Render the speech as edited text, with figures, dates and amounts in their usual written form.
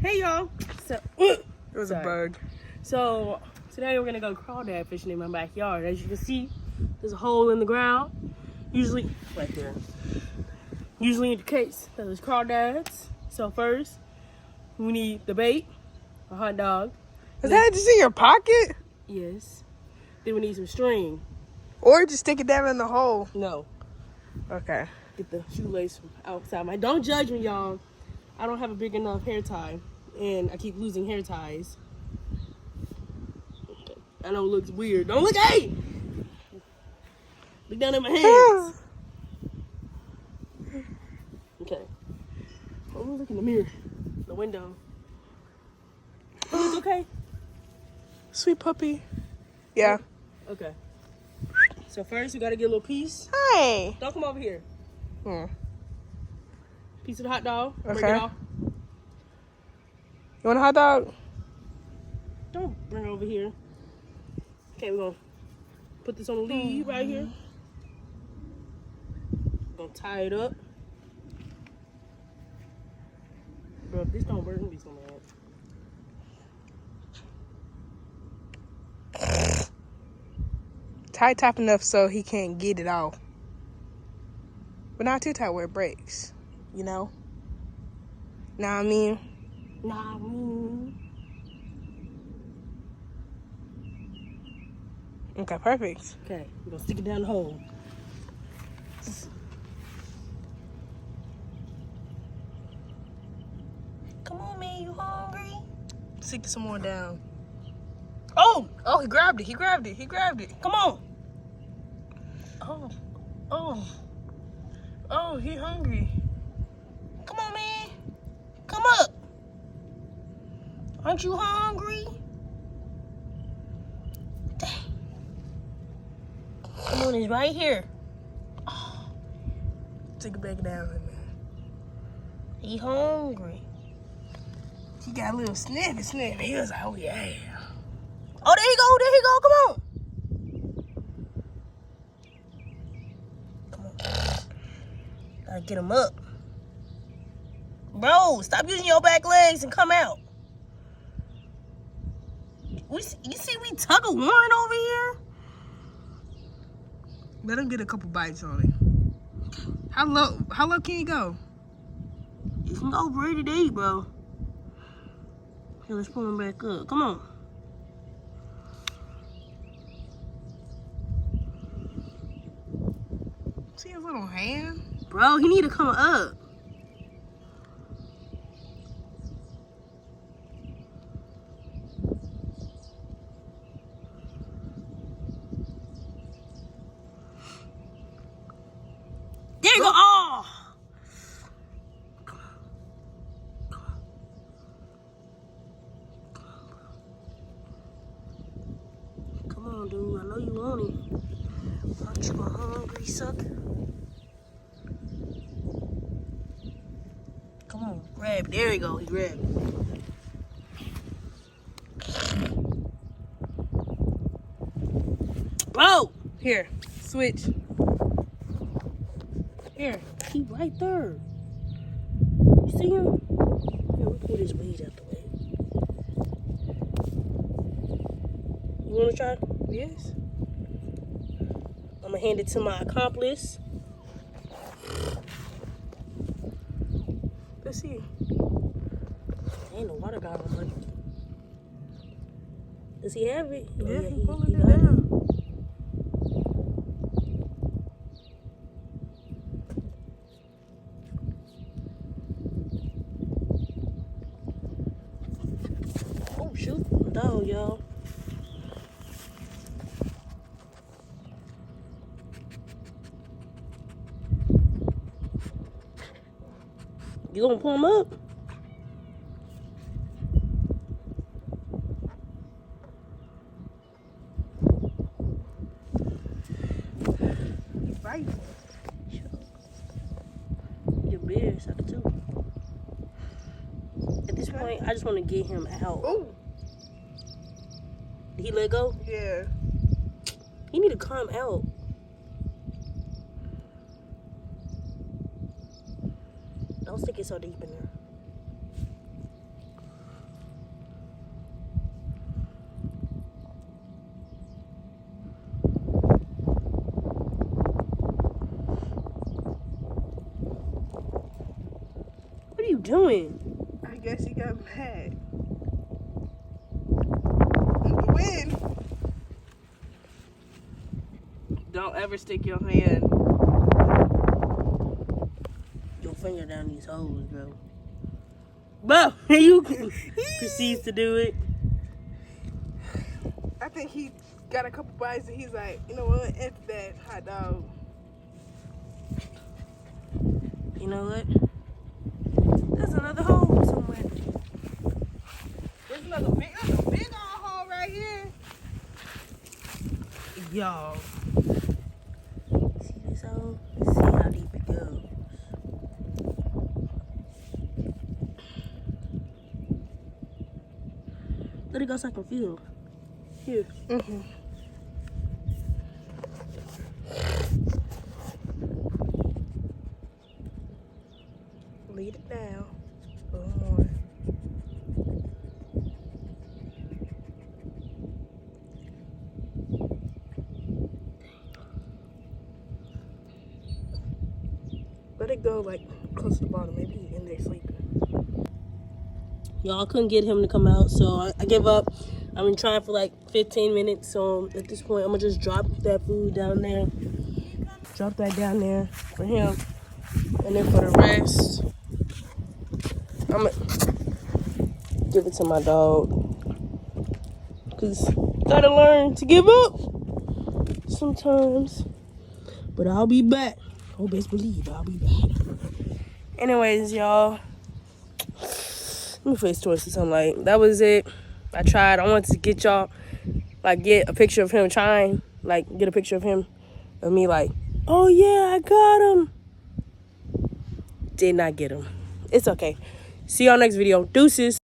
Hey y'all. So it was a bug. So today we're gonna go crawdad fishing in my backyard. As you can see, there's a hole in the ground. Usually right there. Usually indicates that there's crawdads. So first, we need the bait, a hot dog. Is that just in your pocket? Yes. Then we need some string. Or just stick it down in the hole. No. Okay. Get the shoelace from outside. Don't judge me, y'all. I don't have a big enough hair tie, and I keep losing hair ties. Okay. I know it looks weird. Don't look, hey! Look down at my hands. Okay. Oh, look in the mirror, the window. Oh, it's okay. Sweet puppy. Yeah. Okay. So first, we gotta get a little piece. Hi. Don't come over here. Piece of the hot dog. Okay. Bring it off. You want a hot dog? Don't bring it over here. Okay, we're gonna put this on the lead right here. We're gonna tie it up. Bro, if this don't work, I'm gonna be so mad. Tie tight enough so he can't get it off. But not too tight where it breaks. You know? Know what I mean? Nah, Okay, perfect. Okay, we're gonna stick it down the hole. Come on, man, you hungry? Stick some more down. Oh, he grabbed it. He grabbed it. Come on. Oh, he hungry. Come on, man. Come up. Aren't you hungry? Dang. Come on, it's right here. Take it back down, man. He hungry. He got a little sniffy. He was like, oh yeah. Oh, there he go. Come on. Gotta get him up. Bro, stop using your back legs and come out. You see we tug a warrant over here? Let him get a couple bites on it. How low can he go? You can go ready to eat, bro. Here, let's pull him back up. Come on. See his little hand? Bro, he need to come up. There you go. Oh! Come on, dude. I know you want it. Aren't you a hungry sucker? Come on, grab it. There you go. He grabbed it. Bro! Here, switch. Here, he right there. You see him? Here, we pull his weed out the way. You want to try? Yes. I'm going to hand it to my accomplice. Let's see. Ain't no water guy on money. Does he have it? Yeah, he he's pulling it got down. Oh, shoot. Dog, y'all. You gonna pull him up? Right. Your beard sucker too. At this point, I just want to get him out. Oh. Did he let go? Yeah. He need to come out. Don't stick it so deep in there. doing? I guess he got mad. The wind. Don't ever stick your hand. Your finger down these holes, bro. Bro, you proceeds to do it. I think he got a couple bites and he's like, you know what? F that hot dog. You know what? There's another hole somewhere. There's another big old hole right here. Y'all. See this hole? Let's see how deep it goes. Let it go so I can feel. Here. Mm-hmm. Lead it down. A little more. Let it go like close to the bottom. Maybe he's in there sleeping. Y'all, couldn't get him to come out, so I give up. I've been trying for like 15 minutes, so at this point, I'm gonna just drop that food down there. Drop that down there for him. And then for the rest, I'm gonna give it to my dog. Cause gotta learn to give up sometimes. But I'll be back. Oh, best believe I'll be back. Anyways, y'all. Let me face towards something like that was it. I tried. I wanted to get y'all like get a picture of him trying. Like get a picture of him of me like, oh yeah, I got him. Did not get him. It's okay. See y'all next video. Deuces.